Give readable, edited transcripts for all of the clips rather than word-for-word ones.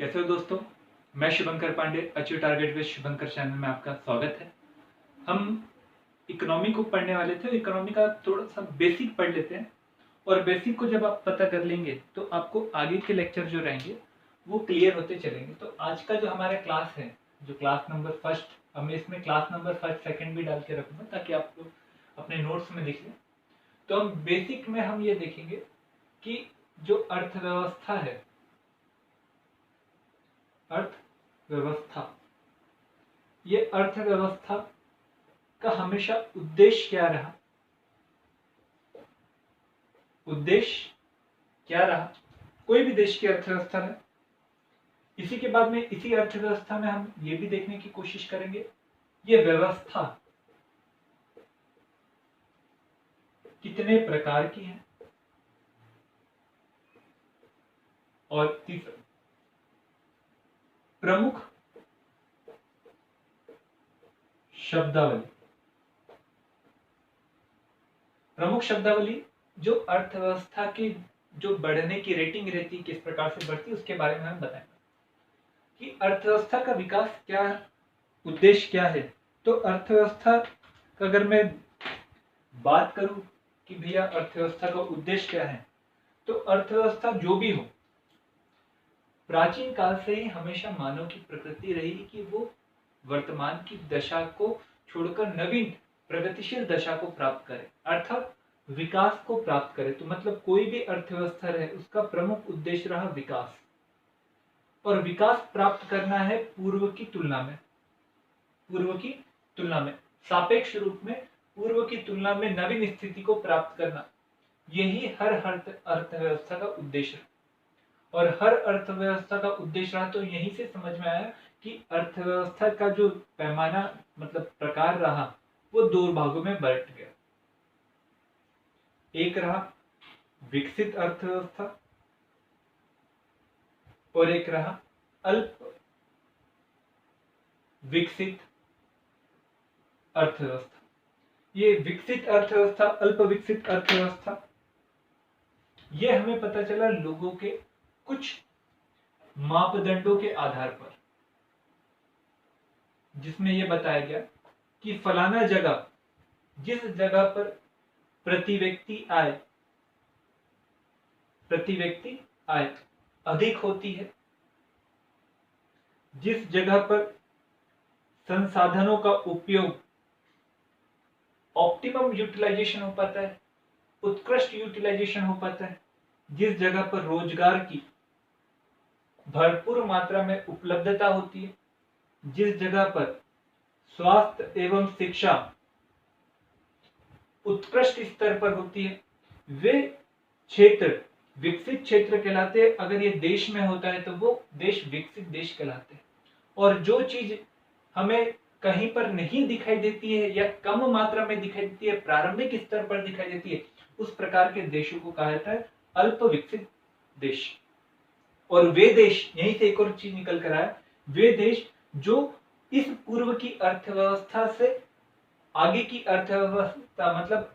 कैसे हो दोस्तों। मैं Shubhankar Pandey, achieve target with Shubhankar channel में आपका स्वागत है। हम इकोनॉमी को पढ़ने वाले थे। इकोनॉमी का थोड़ा सा बेसिक पढ़ लेते हैं और बेसिक को जब आप पता कर लेंगे तो आपको आगे के लेक्चर जो रहेंगे वो क्लियर होते चलेंगे। तो आज का जो हमारा क्लास है, जो क्लास नंबर फर्स्ट, अब मैं इसमें क्लास नंबर फर्स्ट सेकंड भी डाल के रखूंगा ताकि आप लोग अपने नोट्स में देख लें। तो हम बेसिक में हम ये देखेंगे कि जो अर्थव्यवस्था है, अर्थव्यवस्था, ये अर्थव्यवस्था का हमेशा उद्देश्य क्या रहा, उद्देश्य क्या रहा कोई भी देश की अर्थव्यवस्था में। इसी के बाद में इसी अर्थव्यवस्था में हम ये भी देखने की कोशिश करेंगे ये व्यवस्था कितने प्रकार की है। और तीसरा, प्रमुख शब्दावली, प्रमुख शब्दावली जो अर्थव्यवस्था की जो बढ़ने की रेटिंग रहती है, किस प्रकार से बढ़ती है, उसके बारे में हम बताएंगे कि अर्थव्यवस्था का विकास क्या है, उद्देश्य क्या है। तो अर्थव्यवस्था का अगर मैं बात करूं कि भैया अर्थव्यवस्था का उद्देश्य क्या है, तो अर्थव्यवस्था जो भी हो, प्राचीन काल से ही हमेशा मानव की प्रकृति रही कि वो वर्तमान की दशा को छोड़कर नवीन प्रगतिशील दशा को प्राप्त करे, अर्थात विकास को प्राप्त करे। तो मतलब कोई भी अर्थव्यवस्था रहे उसका प्रमुख उद्देश्य रहा विकास, और विकास प्राप्त करना है पूर्व की तुलना में, पूर्व की तुलना में, सापेक्ष रूप में पूर्व की तुलना में नवीन स्थिति को प्राप्त करना, यही हर अर्थव्यवस्था का उद्देश्य है। और हर अर्थव्यवस्था का उद्देश्य रहा, तो यहीं से समझ में आया कि अर्थव्यवस्था का जो पैमाना मतलब प्रकार रहा वो दो भागों में बंट गया। एक रहा विकसित अर्थव्यवस्था और एक रहा अल्प विकसित अर्थव्यवस्था। ये विकसित अर्थव्यवस्था, अल्प विकसित अर्थव्यवस्था, ये हमें पता चला लोगों के कुछ मापदंडों के आधार पर, जिसमें यह बताया गया कि फलाना जगह, जिस जगह पर प्रति व्यक्ति आय अधिक होती है, जिस जगह पर संसाधनों का उपयोग ऑप्टिमम यूटिलाइजेशन हो पाता है, उत्कृष्ट यूटिलाइजेशन हो पाता है, जिस जगह पर रोजगार की भरपूर मात्रा में उपलब्धता होती है, जिस जगह पर स्वास्थ्य एवं शिक्षा उत्कृष्ट स्तर पर होती है, वे क्षेत्र विकसित क्षेत्र कहलाते हैं। अगर ये देश में होता है तो वो देश विकसित देश कहलाते हैं। और जो चीज हमें कहीं पर नहीं दिखाई देती है या कम मात्रा में दिखाई देती है, प्रारंभिक स्तर पर दिखाई देती है, उस प्रकार के देशों को कहा जाता है अल्प विकसित देश। और वे देश, यहीं से एक और चीज निकल कर आया, वे देश जो इस पूर्व की अर्थव्यवस्था से आगे की अर्थव्यवस्था मतलब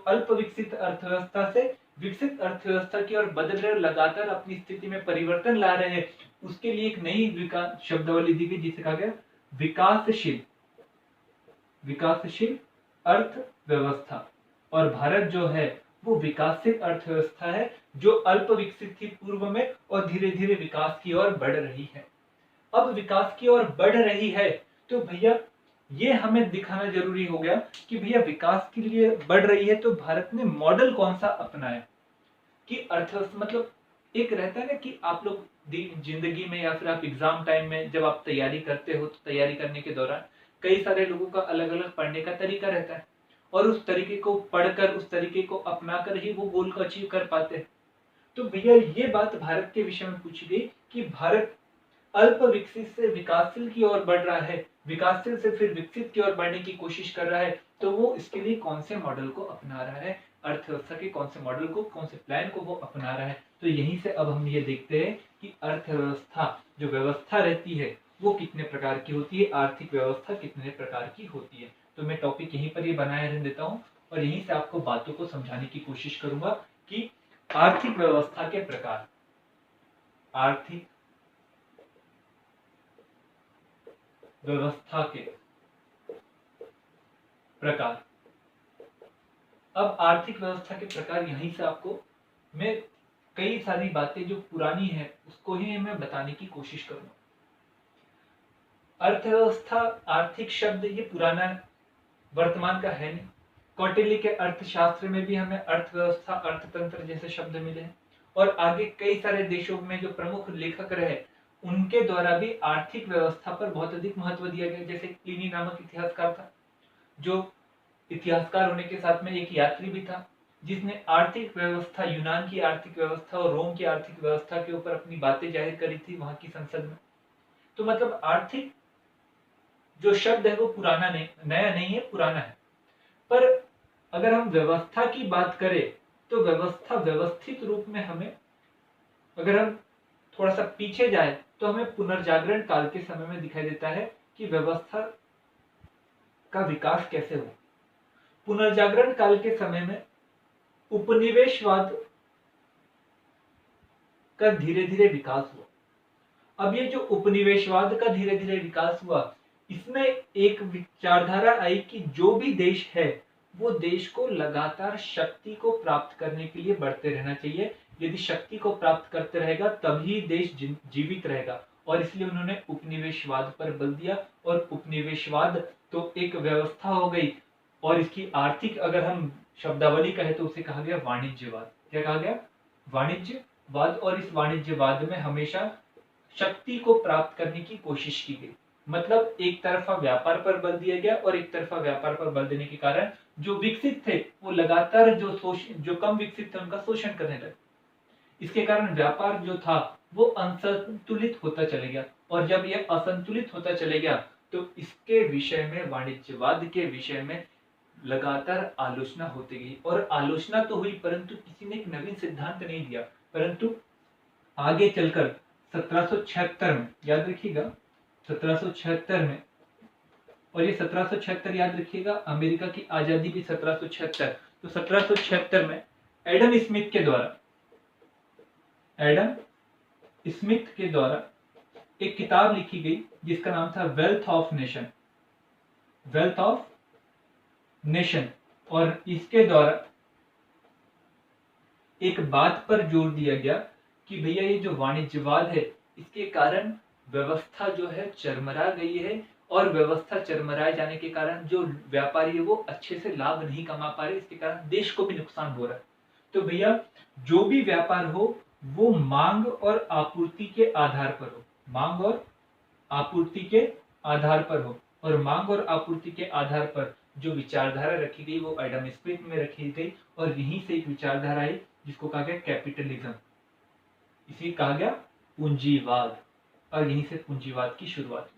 अल्प विकसित अर्थव्यवस्था से विकसित अर्थव्यवस्था की ओर बदल रहे, लगातार अपनी स्थिति में परिवर्तन ला रहे हैं, उसके लिए एक नई विकास शब्दावली दी गई जिसे कहा गया विकासशील, विकासशील अर्थव्यवस्था। और भारत जो है वो विकासशील अर्थव्यवस्था है जो अल्प विकसित थी पूर्व में और धीरे धीरे विकास की ओर बढ़ रही है। अब विकास की ओर बढ़ रही है तो भैया ये हमें दिखाना जरूरी हो गया कि भैया विकास के लिए बढ़ रही है तो भारत ने मॉडल कौन सा अपनाया कि अर्थव्यवस्था मतलब एक रहता है ना कि आप लोग जिंदगी में या फिर आप एग्जाम टाइम में जब आप तैयारी करते हो तो तैयारी करने के दौरान कई सारे लोगों का अलग अलग पढ़ने का तरीका रहता है और उस तरीके को पढ़कर, उस तरीके को अपनाकर ही वो गोल को अचीव कर पाते हैं। तो भैया ये बात भारत के विषय में पूछी गई कि भारत अल्प विकसित से विकासशील की ओर बढ़ रहा है, विकासशील से फिर विकसित की ओर बढ़ने की कोशिश कर रहा है, तो वो इसके लिए कौन से मॉडल को अपना रहा है, अर्थव्यवस्था के कौन से मॉडल को, कौन से प्लान को वो अपना रहा है। तो यहीं से अब हम ये देखते हैं कि अर्थव्यवस्था जो व्यवस्था रहती है वो कितने प्रकार की होती है, आर्थिक व्यवस्था कितने प्रकार की होती है। तो मैं टॉपिक यहीं पर ये बनाए रहने देता हूँ और यहीं से आपको बातों को समझाने की कोशिश करूंगा कि आर्थिक व्यवस्था के प्रकार, आर्थिक व्यवस्था के प्रकार। अब आर्थिक व्यवस्था के प्रकार यहीं से आपको मैं कई सारी बातें जो पुरानी है उसको ही मैं बताने की कोशिश करूंगा। अर्थव्यवस्था, आर्थिक शब्द ये पुराना वर्तमान का है नहीं। कौटिल्य के अर्थशास्त्र में भी हमें अर्थव्यवस्था, अर्थतंत्र जैसे शब्द मिले हैं और आगे कई सारे देशों में जो प्रमुख लेखक रहे उनके द्वारा भी आर्थिक व्यवस्था पर बहुत अधिक महत्व दिया गया। जैसे प्लिनी नामक इतिहासकार था, जो इतिहासकार होने के साथ में एक यात्री भी था, जिसने आर्थिक व्यवस्था, यूनान की आर्थिक व्यवस्था और रोम की आर्थिक व्यवस्था के ऊपर अपनी बातें जाहिर करी थी वहां की संसद में। तो मतलब आर्थिक जो शब्द है वो पुराना नहीं, नया नहीं है, पुराना है। पर अगर हम व्यवस्था की बात करें तो व्यवस्था व्यवस्थित रूप में हमें, अगर हम थोड़ा सा पीछे जाए तो हमें पुनर्जागरण काल के समय में दिखाई देता है कि व्यवस्था का विकास कैसे हुआ। पुनर्जागरण काल के समय में उपनिवेशवाद का धीरे धीरे विकास हुआ। अब ये जो उपनिवेशवाद का धीरे धीरे विकास हुआ, इसमें एक विचारधारा आई कि जो भी देश है वो देश को लगातार शक्ति को प्राप्त करने के लिए बढ़ते रहना चाहिए। यदि शक्ति को प्राप्त करते रहेगा तभी देश जीवित रहेगा, और इसलिए उन्होंने उपनिवेशवाद पर बल दिया। और उपनिवेशवाद तो एक व्यवस्था हो गई, और इसकी आर्थिक अगर हम शब्दावली कहे तो उसे कहा गया वाणिज्यवाद। क्या कहा गया? वाणिज्यवाद। और इस वाणिज्यवाद में हमेशा शक्ति को प्राप्त करने की कोशिश की गई। मतलब एक तरफा व्यापार पर बल दिया गया, और एक तरफा व्यापार पर बल देने के कारण जो विकसित थे वो लगातार जो कम विकसित थे उनका शोषण करने लगे। इसके कारण व्यापार जो था वो असंतुलित होता चले गया, और जब यह असंतुलित होता चले गया तो इसके विषय में, वाणिज्यवाद के विषय में लगातार आलोचना होती गई। और आलोचना तो हुई परंतु किसी ने एक नवीन सिद्धांत नहीं दिया। परंतु आगे चलकर 1776 में, याद रखिएगा 1776 में, और ये 1776 याद रखिएगा, अमेरिका की आजादी भी 1776। तो 1776 में एडम स्मिथ के द्वारा एक किताब लिखी गई जिसका नाम था वेल्थ ऑफ नेशन। और इसके द्वारा एक बात पर जोर दिया गया कि भैया ये जो वाणिज्यवाद है इसके कारण व्यवस्था जो है चरमरा गई है, और व्यवस्था चरमराए जाने के कारण जो व्यापारी है वो अच्छे से लाभ नहीं कमा पा रहे, इसके कारण देश को भी नुकसान हो रहा है। तो भैया जो भी व्यापार हो वो मांग और आपूर्ति के आधार पर हो, मांग और आपूर्ति के आधार पर हो। और मांग और आपूर्ति के आधार पर जो विचारधारा रखी गई वो एडम स्मिथ में रखी गई, और यहीं से एक विचारधारा आई जिसको कहा गया कैपिटलिज्म, इसे कहा गया पूंजीवाद, और यहीं से पूंजीवाद की शुरुआत हुई।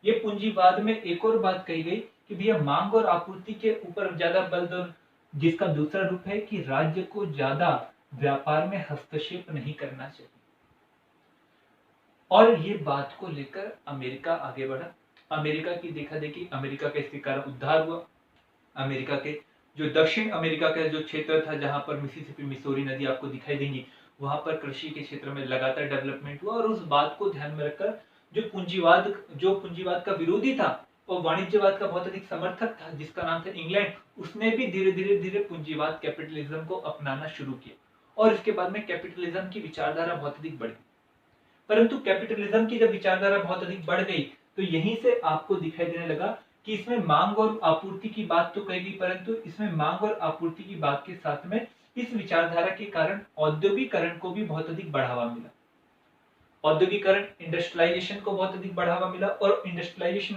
ये पूंजीवाद में एक और बात कही गई कि भैया मांग और आपूर्ति के ऊपर ज्यादा बल दो, जिसका दूसरा रूप है कि राज्य को ज्यादा व्यापार में हस्तक्षेप नहीं करना चाहिए। और ये बात को लेकर अमेरिका आगे बढ़ा। अमेरिका की देखा देखी, अमेरिका का इसके कारण उद्धार हुआ। अमेरिका के जो दक्षिण अमेरिका का जो क्षेत्र था जहां पर मिसिसिपी, मिसौरी नदी आपको दिखाई देंगी, वहां पर कृषि के क्षेत्र में लगातार डेवलपमेंट हुआ। और उस बात को ध्यान में रखकर जो पूंजीवाद का विरोधी था और वाणिज्यवाद का बहुत अधिक समर्थक था जिसका नाम था इंग्लैंड, उसने भी धीरे धीरे पूंजीवाद, कैपिटलिज्म को अपनाना शुरू किया। और इसके बाद में कैपिटलिज्म की विचारधारा बहुत अधिक बढ़ी। परंतु कैपिटलिज्म की जब विचारधारा बहुत अधिक बढ़ गई तो यहीं से आपको दिखाई देने लगा कि इसमें मांग और आपूर्ति की बात तो कही गई, परंतु इसमें मांग और आपूर्ति की बात के साथ में इस विचारधारा के कारण औद्योगिकरण को भी बहुत अधिक बढ़ावा मिला। औद्योगिकरण, इंडस्ट्रियलाइजेशन को बहुत अधिक बढ़ावा मिला, और इंडस्ट्रियलाइजेशन,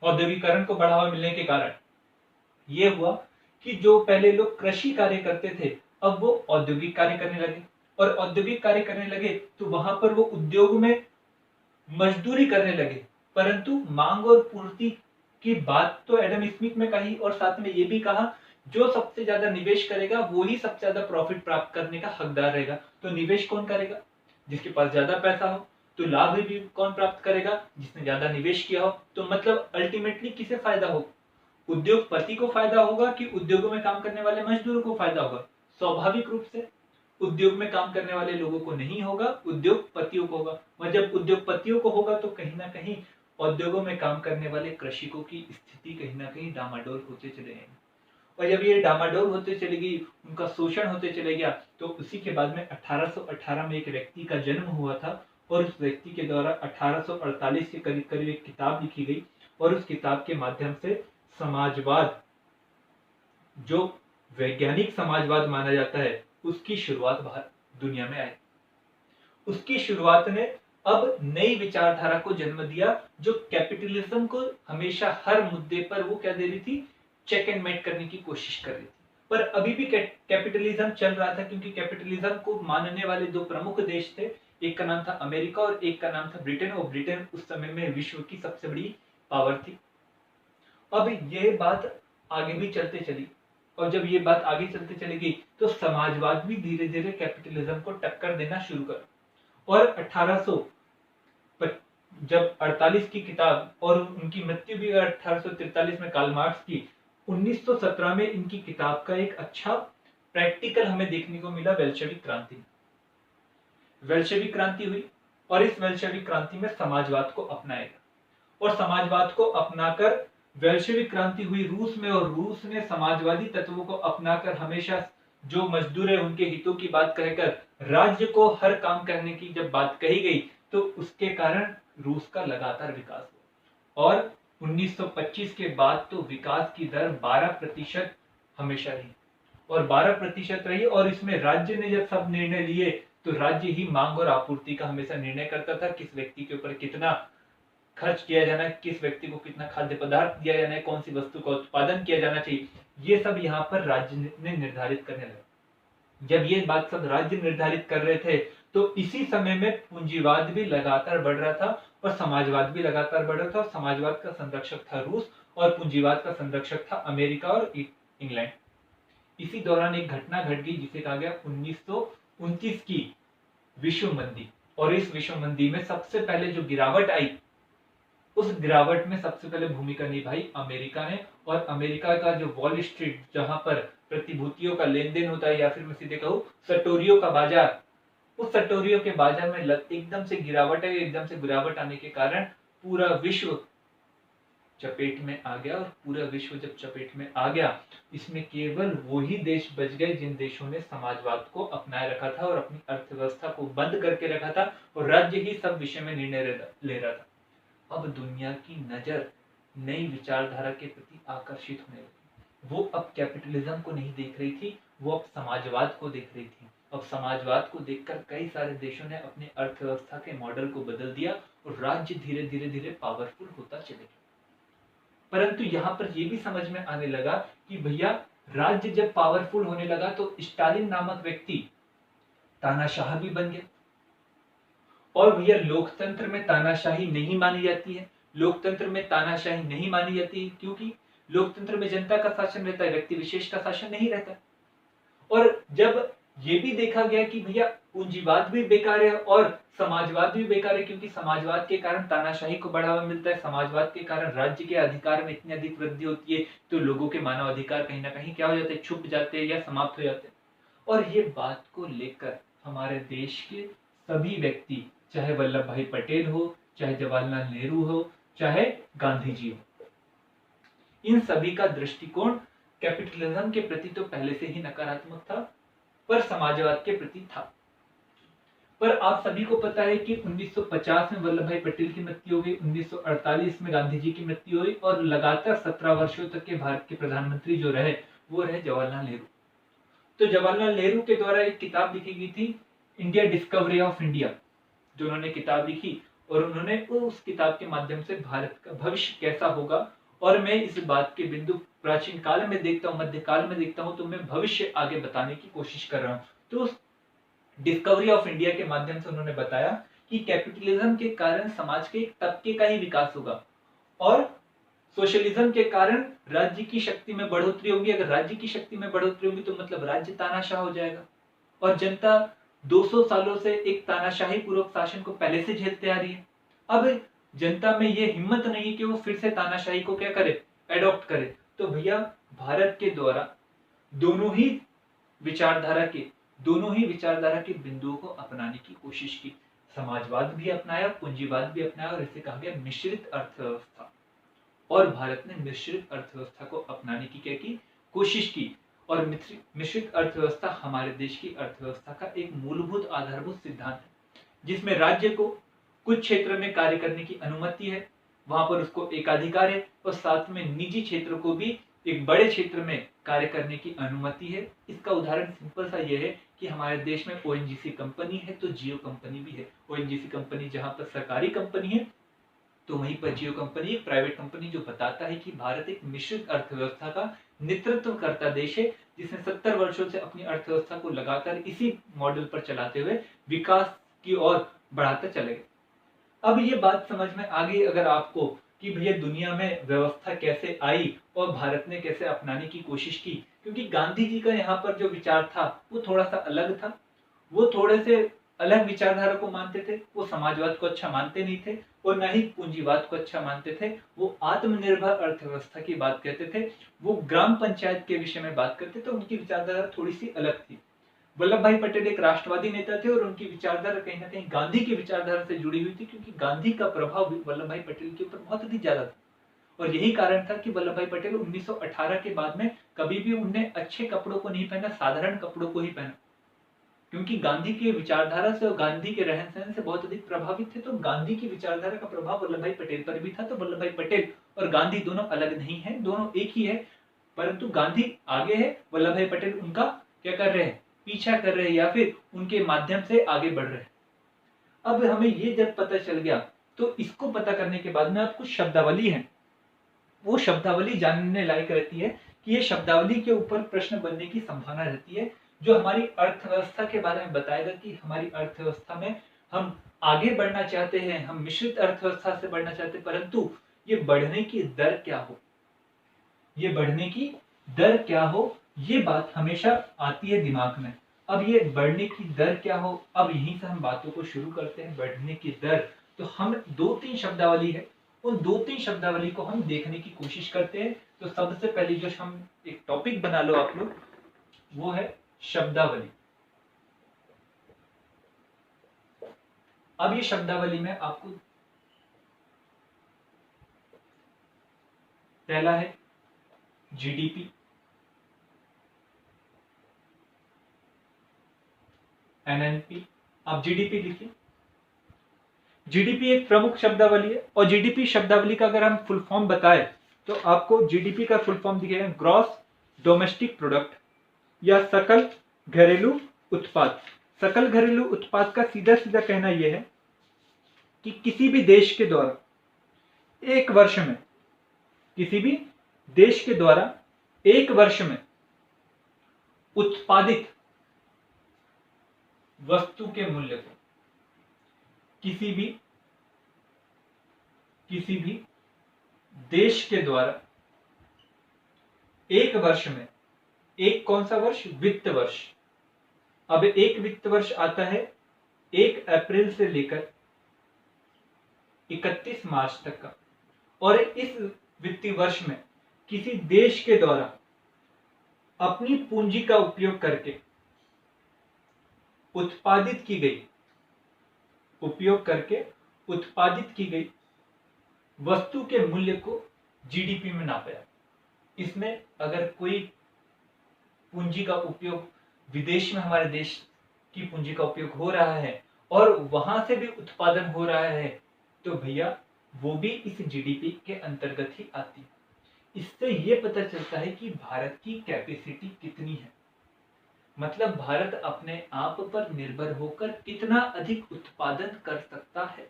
औद्योगिकरण को बढ़ावा मिलने के कारण ये हुआ कि जो पहले लोग कृषि कार्य करते थे अब वो औद्योगिक कार्य करने लगे, और औद्योगिक कार्य करने लगे तो वहां पर वो उद्योग में मजदूरी करने लगे। परंतु मांग और पूर्ति की बात तो एडम स्मिथ में कही, और साथ में ये भी कहा जो सबसे ज्यादा निवेश करेगा वो ही सबसे ज्यादा प्रॉफिट प्राप्त करने का हकदार रहेगा। तो निवेश कौन करेगा? जिसके पास ज्यादा पैसा हो। तो लाभ भी कौन प्राप्त करेगा? जिसने ज्यादा निवेश किया हो। तो मतलब अल्टीमेटली किसे फायदा हो? उद्योगपति को फायदा होगा कि उद्योगों में काम करने वाले मजदूरों को फायदा होगा? स्वाभाविक रूप से उद्योग में काम करने वाले लोगों को नहीं होगा, उद्योगपतियों को होगा। और जब उद्योगपतियों को होगा तो कहीं ना कहीं उद्योगों में काम करने वाले कृषकों की स्थिति कहीं ना कहीं डामाडोल होते चले जाएंगे। और जब ये डामाडोल होते चलेगी, उनका शोषण होते चले गया, तो उसी के बाद में 1818 में एक व्यक्ति का जन्म हुआ था और उस व्यक्ति के द्वारा 1848 के करीब करीब एक किताब लिखी गई और उस किताब के माध्यम से समाजवाद, जो वैज्ञानिक समाजवाद माना जाता है, उसकी शुरुआत बाहर दुनिया में आई। उसकी शुरुआत ने अब नई विचारधारा को जन्म दिया, जो कैपिटलिज्म को हमेशा हर मुद्दे पर वो क्या दे रही थी, चेक एंड मेट करने की कोशिश कर रही थी। पर अभी भी कैपिटलिज्म चल रहा था, क्योंकि कैपिटलिज्म को मानने वाले दो प्रमुख देश थे, एक का नाम था अमेरिका और एक का नाम था ब्रिटेन। और ब्रिटेन उस समय में विश्व की सबसे बड़ी पावर थी। अब ये बात आगे भी चलते चली, और जब ये बात आगे चलते चलेगी तो समाजवाद भी धीरे धीरे कैपिटलिज्म को टक्कर देना शुरू कर। और 1800 जब 48 की किताब, और उनकी मृत्यु भी 1843 में कार्ल मार्क्स की, 1917 में इनकी किताब का एक अच्छा प्रैक्टिकल हमें देखने को मिला, वेल्शेविक क्रांति। वेल्शेविक क्रांति हुई और इस वेल्शेविक क्रांति में समाजवाद को अपनाया गया और समाजवाद को अपनाकर वेल्शेविक क्रांति हुई रूस में, और रूस ने समाजवादी तत्वों को अपनाकर हमेशा जो मजदूर है उनके हितों की बात कहकर राज्य को हर काम करने की जब बात कही गई, तो उसके कारण रूस का लगातार विकास हुआ। और 1925 के बाद तो विकास की दर 12% हमेशा रही, और 12% रही। और इसमें राज्य ने जब सब निर्णय लिए, तो राज्य ही मांग और आपूर्ति का हमेशा निर्णय करता था, किस व्यक्ति के ऊपर कितना खर्च किया जाना है, किस व्यक्ति को कितना खाद्य पदार्थ दिया जाना है, कौन सी वस्तु का उत्पादन किया जाना चाहिए, ये सब यहाँ पर राज्य ने निर्धारित करने लगा। जब ये बात सब राज्य निर्धारित कर रहे थे, तो इसी समय में पूंजीवाद भी लगातार बढ़ रहा था और समाजवाद भी लगातार बढ़ रहा था। और समाजवाद का संरक्षक था रूस और पूंजीवाद का संरक्षक था अमेरिका और इंग्लैंड। इसी दौरान एक घटना घट गई जिसे कहा गया 1929 की विश्व मंदी। और इस विश्व मंदी में सबसे पहले जो गिरावट आई, उस गिरावट में सबसे पहले भूमिका निभाई अमेरिका ने। और अमेरिका का जो वॉल स्ट्रीट, जहां पर प्रतिभूतियों का लेन देन होता है, या फिर मैं सीधे कहूं सटोरियों का बाजार, उस सटोरियों के बाजार में एकदम से गिरावट है। एकदम से गिरावट आने के कारण पूरा विश्व चपेट में आ गया। और पूरा विश्व जब चपेट में आ गया, इसमें केवल वही देश बच गए जिन देशों ने समाजवाद को अपनाए रखा था और अपनी अर्थव्यवस्था को बंद करके रखा था, और राज्य ही सब विषय में निर्णय ले रहा था। अब दुनिया की नजर नई विचारधारा के प्रति आकर्षित होने लगी। वो अब कैपिटलिज्म को नहीं देख रही थी, वो अब समाजवाद को देख रही थी। अब समाजवाद को देखकर कई सारे देशों ने अपनी अर्थव्यवस्था के मॉडल को बदल दिया और राज्य धीरे धीरे धीरे पावरफुल होता चले गया। परंतु यहाँ पर यह भी समझ में आने लगा कि भैया, राज्य जब पावरफुल होने लगा तो स्टालिन नामक व्यक्ति तानाशाह भी बन गया। और भैया, लोकतंत्र में तानाशाही नहीं मानी जाती है। लोकतंत्र में तानाशाही नहीं मानी जाती है क्योंकि लोकतंत्र में जनता का शासन रहता है, व्यक्ति विशेष का शासन नहीं रहता। और जब ये भी देखा गया कि भैया पूंजीवाद भी बेकार है और समाजवाद भी बेकार है, क्योंकि समाजवाद के कारण तानाशाही को बढ़ावा मिलता है, समाजवाद के कारण राज्य के अधिकार में इतनी अधिक वृद्धि होती है, तो लोगों के मानव अधिकार कहीं ना कहीं क्या हो जाते हैं, छुप जाते हैं या समाप्त हो जाते हैं। और ये बात को लेकर हमारे देश के सभी व्यक्ति, चाहे वल्लभ भाई पटेल हो, चाहे जवाहरलाल नेहरू हो, चाहे गांधी जी हो, इन सभी का दृष्टिकोण कैपिटलिज्म के प्रति तो पहले से ही नकारात्मक था, पर समाजवाद के प्रति था। पर आप सभी को पता है कि 1950 में वल्लभ भाई पटेल की मृत्यु हो गई, 1948 में गांधी जी की मृत्यु हुई, और लगातार 17 वर्षों तक के भारत के प्रधानमंत्री जो रहे, वो रहे जवाहरलाल नेहरू। तो जवाहरलाल नेहरू के द्वारा एक किताब लिखी गई थी, इंडिया डिस्कवरी ऑफ इंडिया, जो उन्होंने किताब लिखी, और उन्होंने उस किताब के माध्यम से भारत का भविष्य कैसा होगा, और मैं इस बात के बिंदु प्राचीन काल में देखता हूँ, मध्यकाल में देखता हूँ, तो मैं भविष्य आगे बताने की कोशिश कर रहा हूँ। तो उस डिस्कवरी ऑफ इंडिया के माध्यम से उन्होंने बताया कि कैपिटलिज्म के कारण समाज के एक तबके का ही विकास होगा, और सोशलिज्म के कारण राज्य की शक्ति में बढ़ोतरी होगी। अगर राज्य की शक्ति में बढ़ोतरी होगी तो मतलब राज्य तानाशाह हो जाएगा, और जनता 200 सालों से एक तानाशाही पूर्वक शासन को पहले से झेलते आ रही है। अब जनता में ये हिम्मत नहीं है कि वो फिर से तानाशाही को क्या करे, एडॉप्ट करे। तो भैया, भारत के द्वारा दोनों ही विचारधारा के बिंदुओं को अपनाने की कोशिश की। समाजवाद भी अपनाया, पूंजीवाद भी अपनाया और इसे कहा गया मिश्रित अर्थव्यवस्था। और भारत ने मिश्रित अर्थव्यवस्था को अपनाने की क्या की कोशिश की। और मिश्रित अर्थव्यवस्था हमारे देश की अर्थव्यवस्था का एक मूलभूत आधारभूत सिद्धांत है, जिसमें राज्य को कुछ क्षेत्र में कार्य करने की अनुमति है, वहां पर उसको एकाधिकार है, और साथ में निजी क्षेत्र को भी एक बड़े क्षेत्र में कार्य करने की अनुमति है। इसका उदाहरण सिंपल सा यह है कि हमारे देश में ओएनजीसी कंपनी है तो जियो कंपनी भी है। ओएनजीसी कंपनी जहां पर सरकारी कंपनी है, तो वहीं पर जियो कंपनी एक प्राइवेट कंपनी, जो बताता है कि भारत एक मिश्रित अर्थव्यवस्था का नेतृत्व करता देश है, जिसने 70 वर्षों से अपनी अर्थव्यवस्था को लगातार इसी मॉडल पर चलाते हुए विकास की ओर बढ़ाते चले गए। अब ये बात समझ में आ गई अगर आपको कि भैया दुनिया में व्यवस्था कैसे आई और भारत ने कैसे अपनाने की कोशिश की, क्योंकि गांधी जी का यहाँ पर जो विचार था वो थोड़ा सा अलग था। वो थोड़े से अलग विचारधारा को मानते थे, वो समाजवाद को अच्छा मानते नहीं थे और न ही पूंजीवाद को अच्छा मानते थे। वो आत्मनिर्भर अर्थव्यवस्था की बात कहते थे, वो ग्राम पंचायत के विषय में बात करते थे। उनकी विचारधारा थोड़ी सी अलग थी। वल्लभ भाई पटेल एक राष्ट्रवादी नेता थे और उनकी विचारधारा कहीं ना कहीं गांधी की विचारधारा से जुड़ी हुई थी, क्योंकि गांधी का प्रभाव वल्लभ भाई पटेल के ऊपर बहुत अधिक ज्यादा था। और यही कारण था कि वल्लभ भाई पटेल 1918 के बाद में कभी भी उनने अच्छे कपड़ों को नहीं पहना, साधारण कपड़ों को ही पहना, क्योंकि गांधी की विचारधारा से और गांधी के रहन सहन से बहुत अधिक प्रभावित थे। तो गांधी की विचारधारा का प्रभाव वल्लभ भाई पटेल पर भी था। तो वल्लभ भाई पटेल और गांधी दोनों अलग नहीं है, दोनों एक ही है, परंतु गांधी आगे है, वल्लभ भाई पटेल उनका क्या कर रहे हैं, पीछा कर रहे हैं, या फिर उनके माध्यम से आगे बढ़ रहे हैं। अब हमें ये जब पता चल गया, तो इसको पता करने के बाद में अब कुछ शब्दावली है, वो शब्दावली जानने लायक रहती है कि ये शब्दावली के ऊपर प्रश्न बनने की संभावना रहती है, जो हमारी अर्थव्यवस्था के बारे में बताएगा कि हमारी अर्थव्यवस्था में हम आगे बढ़ना चाहते हैं, हम मिश्रित अर्थव्यवस्था से बढ़ना चाहते हैं, परंतु ये बढ़ने की दर क्या हो, ये बढ़ने की दर क्या हो, ये बात हमेशा आती है दिमाग में। अब ये बढ़ने की दर क्या हो, अब यहीं से हम बातों को शुरू करते हैं। बढ़ने की दर, तो हम 2-3 शब्दावली है, उन 2-3 शब्दावली को हम देखने की कोशिश करते हैं। तो सबसे पहले जो हम एक टॉपिक बना लो आप लोग, वो है शब्दावली। अब ये शब्दावली में आपको पहला है जीडीपी, एनएनपी। आप जीडीपी लिखिए। जीडीपी एक प्रमुख शब्दावली है, और जीडीपी शब्दावली का अगर हम फुल फॉर्म बताएं तो आपको जीडीपी का फुल फॉर्म दिखेगा ग्रॉस डोमेस्टिक प्रोडक्ट, या सकल घरेलू उत्पाद। सकल घरेलू उत्पाद का सीधा सीधा कहना यह है कि किसी भी देश के द्वारा एक वर्ष में, किसी भी देश के द्वारा एक वर्ष में उत्पादित वस्तु के मूल्य को किसी भी देश के द्वारा एक वर्ष में, एक कौन सा वर्ष, वित्त वर्ष। अब एक वित्त वर्ष आता है 1 अप्रैल से लेकर 31 मार्च तक का, और इस वित्तीय वर्ष में किसी देश के द्वारा अपनी पूंजी का उपयोग करके उत्पादित की गई वस्तु के मूल्य को जीडीपी में नापा जाता। इसमें अगर कोई पूंजी का उपयोग विदेश में हमारे देश की पूंजी का उपयोग हो रहा है और वहां से भी उत्पादन हो रहा है, तो भैया वो भी इस जीडीपी के अंतर्गत ही आती है। इससे ये पता चलता है कि भारत की कैपेसिटी कितनी है, मतलब भारत अपने आप पर निर्भर होकर कितना अधिक उत्पादन कर सकता है।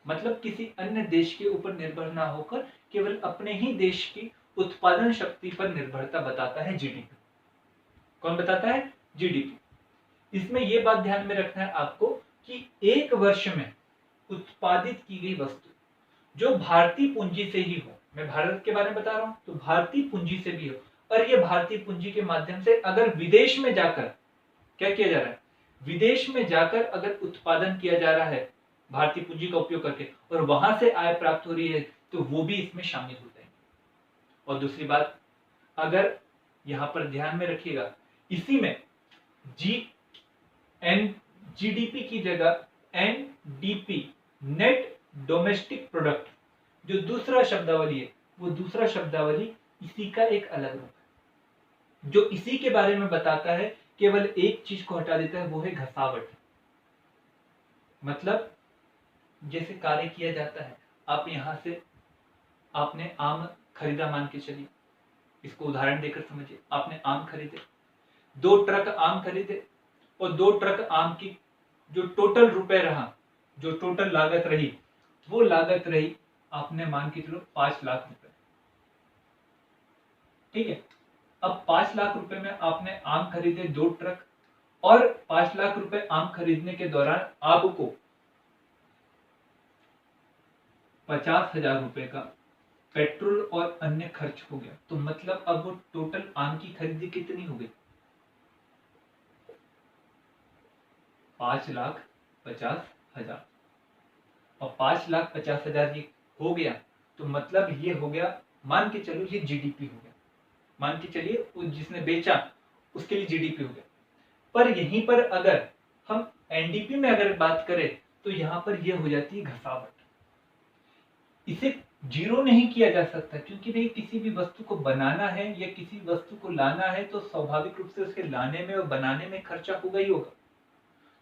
मतलब किसी अन्य देश के ऊपर निर्भर ना होकर केवल अपने ही देश की उत्पादन शक्ति पर निर्भरता बताता है जीडीपी। कौन बताता है? जीडीपी। इसमें यह बात ध्यान में रखना है आपको कि एक वर्ष में उत्पादित की गई वस्तु जो भारतीय पूंजी से ही हो, मैं भारत के बारे में बता रहा हूं, तो भारतीय पूंजी से भी हो, और ये भारतीय पूंजी के माध्यम से अगर विदेश में जाकर क्या किया जा रहा है, विदेश में जाकर अगर उत्पादन किया जा रहा है भारतीय पूंजी का उपयोग करके, और वहां से आय प्राप्त हो रही है, तो वो भी इसमें शामिल होते हैं। और दूसरी बात, अगर यहां पर ध्यान में रखिएगा, इसी में जीडीपी की जगह एनडीपी, नेट डोमेस्टिक प्रोडक्ट, जो दूसरा शब्दावली है वो दूसरा शब्दावली इसी का एक अलग रूप है, जो इसी के बारे में बताता है, केवल एक चीज को हटा देता है, वो है घसावट। मतलब जैसे कार्य किया जाता है, आप यहां से आपने आम खरीदा, मान के चलिए, इसको उदाहरण देकर समझिए, आपने आम खरीदे, 2 ट्रक आम खरीदे, और 2 ट्रक आम की जो टोटल रुपए रहा, जो टोटल लागत रही, वो लागत रही आपने मान के चलो 5 लाख रुपए। ठीक है, अब 5 लाख रुपए में आपने आम खरीदे 2 ट्रक, और 5 लाख रुपए आम खरीदने के दौरान आपको 50,000 रुपए का पेट्रोल और अन्य खर्च हो गया। तो मतलब अब वो टोटल आम की खरीदी कितनी हो गई? 5,50,000। और 5,50,000 ये हो गया, तो मतलब ये हो गया, मान के चलो ये जीडीपी हो गया, मान के चलिए जिसने बेचा उसके लिए जीडीपी हो गया। पर यहीं पर अगर हम एनडीपी में अगर बात करें, तो यहां पर यह हो जाती है घसावट। इसे जीरो नहीं किया जा सकता, क्योंकि भाई किसी भी वस्तु को बनाना है या किसी वस्तु को लाना है, तो स्वाभाविक रूप से उसके लाने में और बनाने में खर्चा होगा ही होगा।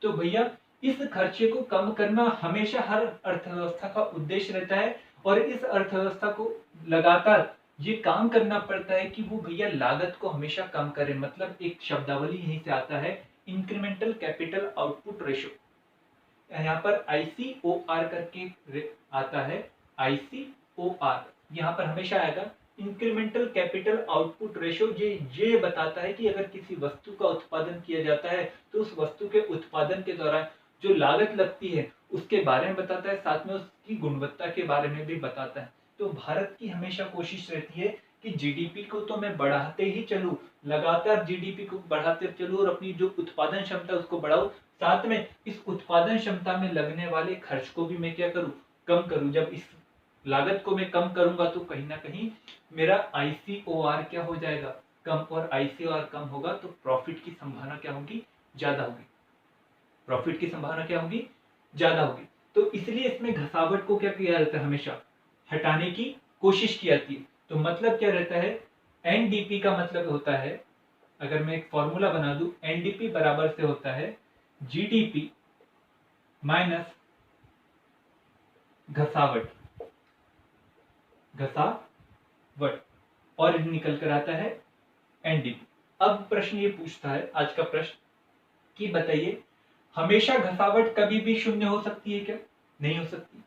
तो भैया इस खर्चे को कम करना हमेशा हर अर्थव्यवस्था का उद्देश्य रहता है, और इस अर्थव्यवस्था को लगातार ये काम करना पड़ता है कि वो भैया लागत को हमेशा कम करे। मतलब एक शब्दावली यहीं से आता है, इंक्रीमेंटल कैपिटल आउटपुट रेशो। यहाँ पर ICOR करके आता है, ICOR यहाँ पर हमेशा आएगा। इंक्रीमेंटल कैपिटल आउटपुट रेशो ये बताता है कि अगर किसी वस्तु का उत्पादन किया जाता है, तो उस वस्तु के उत्पादन के दौरान जो लागत लगती है उसके बारे में बताता है, साथ में उसकी गुणवत्ता के बारे में भी बताता है। तो भारत की हमेशा कोशिश रहती है कि जीडीपी को तो मैं बढ़ाते ही चलूं, लगातार जीडीपी को बढ़ाते चलूं, और अपनी जो उत्पादन क्षमता उसको बढ़ाऊं, साथ में इस उत्पादन क्षमता में लगने वाले खर्च को भी मैं क्या करूं, कम करूं। जब इस लागत को मैं कम करूंगा, तो कहीं ना कहीं मेरा ICOR क्या हो जाएगा, कम, और ICOR कम होगा तो प्रॉफिट की संभावना क्या होगी, ज्यादा होगी। प्रॉफिट की संभावना क्या होगी, ज्यादा होगी। तो इसलिए इसमें घसावट को क्या किया जाता है, हमेशा हटाने की कोशिश की जाती है। तो मतलब क्या रहता है, एनडीपी का मतलब होता है, अगर मैं एक फॉर्मूला बना दूं, एनडीपी बराबर से होता है जीडीपी माइनस घसावट, घसावट, और निकल कर आता है एनडीपी। अब प्रश्न ये पूछता है, आज का प्रश्न, कि बताइए हमेशा घसावट कभी भी शून्य हो सकती है क्या? नहीं हो सकती।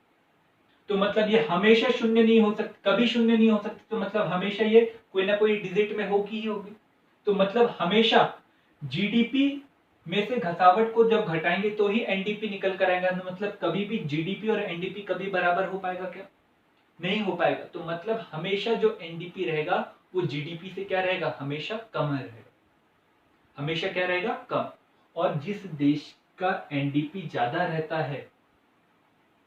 तो मतलब ये हमेशा शून्य नहीं हो सकती, कभी शून्य नहीं हो सकती, तो मतलब हमेशा ये कोई ना कोई डिजिट में होगी ही होगी। तो मतलब हमेशा जीडीपी में से घसावट को जब घटाएंगे तो ही एनडीपी निकल कर आएगा। तो मतलब कभी भी जीडीपी और एनडीपी कभी बराबर हो पाएगा क्या? नहीं हो पाएगा। तो मतलब हमेशा जो एनडीपी रहेगा वो जीडीपी से क्या रहेगा, हमेशा कम रहेगा, हमेशा क्या रहेगा, कम। और जिस देश का एनडीपी ज्यादा रहता है,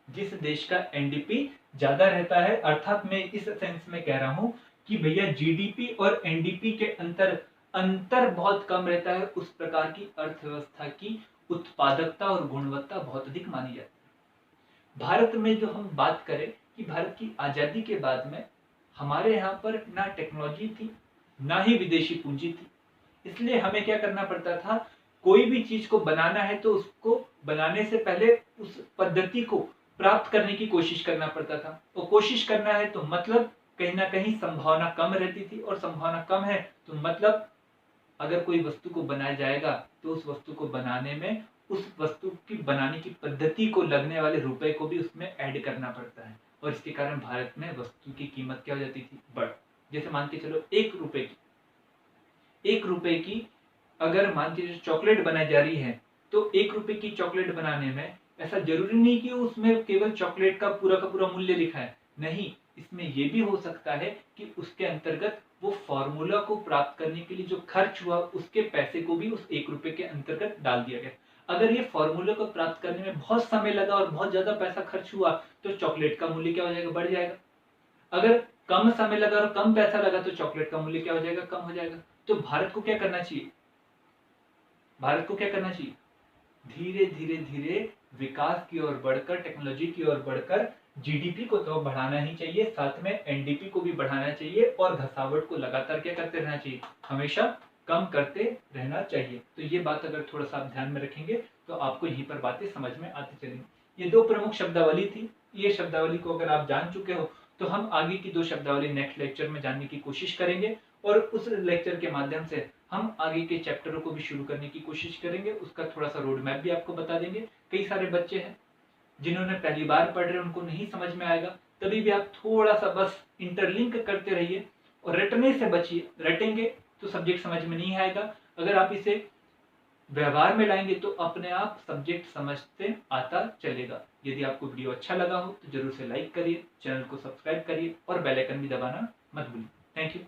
जिस देश का एनडीपी ज्यादा रहता है, अर्थात मैं इस सेंस में कह रहा हूं कि भैया जीडीपी और एनडीपी के अंतर बहुत कम रहता है, उस प्रकार की अर्थव्यवस्था की उत्पादकता और गुणवत्ता बहुत अधिक मानी जाती है। भारत में जो हम बात करें कि भारत की आजादी के बाद में हमारे यहाँ पर ना टेक्नोलॉजी थी, ना ही विदेशी पूंजी थी, इसलिए हमें क्या करना पड़ता था, कोई भी चीज को बनाना है तो उसको बनाने से पहले उस पद्धति को प्राप्त करने की कोशिश करना पड़ता था। और कोशिश करना है तो मतलब कहीं ना कहीं संभावना कम रहती थी, और संभावना कम है तो मतलब अगर कोई वस्तु को बनाया जाएगा तो उस वस्तु को बनाने में, उस वस्तु की बनाने की पद्धति को लगने वाले रुपए को भी उसमें ऐड करना पड़ता है। और इसके कारण भारत में वस्तु की कीमत क्या हो जाती थी, बढ़। जैसे मान के चलो 1 रुपए की अगर मान के चॉकलेट बनाई जा रही है, तो 1 रुपए की चॉकलेट बनाने में ऐसा जरूरी नहीं कि उसमें केवल चॉकलेट का पूरा मूल्य लिखा है, नहीं, इसमें यह भी हो सकता है कि उसके अंतर्गत वो फॉर्मूला को प्राप्त करने के लिए जो खर्च हुआ उसके पैसे को भी उस 1 रुपए के अंतर्गत डाल दिया गया। अगर ये फॉर्मूला को प्राप्त करने में बहुत समय लगा और बहुत ज्यादा पैसा खर्च हुआ, तो चॉकलेट का मूल्य क्या हो जाएगा, बढ़ जाएगा। अगर कम समय लगा और कम पैसा लगा, तो चॉकलेट का मूल्य क्या हो जाएगा, कम हो जाएगा। तो भारत को क्या करना चाहिए, भारत को क्या करना चाहिए, धीरे धीरे धीरे विकास की ओर बढ़कर, टेक्नोलॉजी की ओर बढ़कर जीडीपी को तो बढ़ाना ही चाहिए, साथ में एनडीपी को भी बढ़ाना चाहिए और घसावट को लगातार क्या करते रहना चाहिए, हमेशा कम करते रहना चाहिए। तो ये बात अगर थोड़ा सा आप ध्यान में रखेंगे तो आपको यहीं पर बातें समझ में आती चलेंगी। ये दो प्रमुख शब्दावली थी। ये शब्दावली को अगर आप जान चुके हो तो हम आगे की दो शब्दावली नेक्स्ट लेक्चर में जानने की कोशिश करेंगे और उस लेक्चर के माध्यम से हम आगे के चैप्टरों को भी शुरू करने की कोशिश करेंगे। उसका थोड़ा सा रोड मैप भी आपको बता देंगे। कई सारे बच्चे हैं जिन्होंने पहली बार पढ़ रहे, उनको नहीं समझ में आएगा, तभी भी आप थोड़ा सा बस इंटरलिंक करते रहिए और रटने से बचिए। रटेंगे तो सब्जेक्ट समझ में नहीं आएगा, अगर आप इसे व्यवहार में लाएंगे तो अपने आप सब्जेक्ट समझते आता चलेगा। यदि आपको वीडियो अच्छा लगा हो तो जरूर से लाइक करिए, चैनल को सब्सक्राइब करिए और बेल आइकन भी दबाना मत भूलिए। Thank you.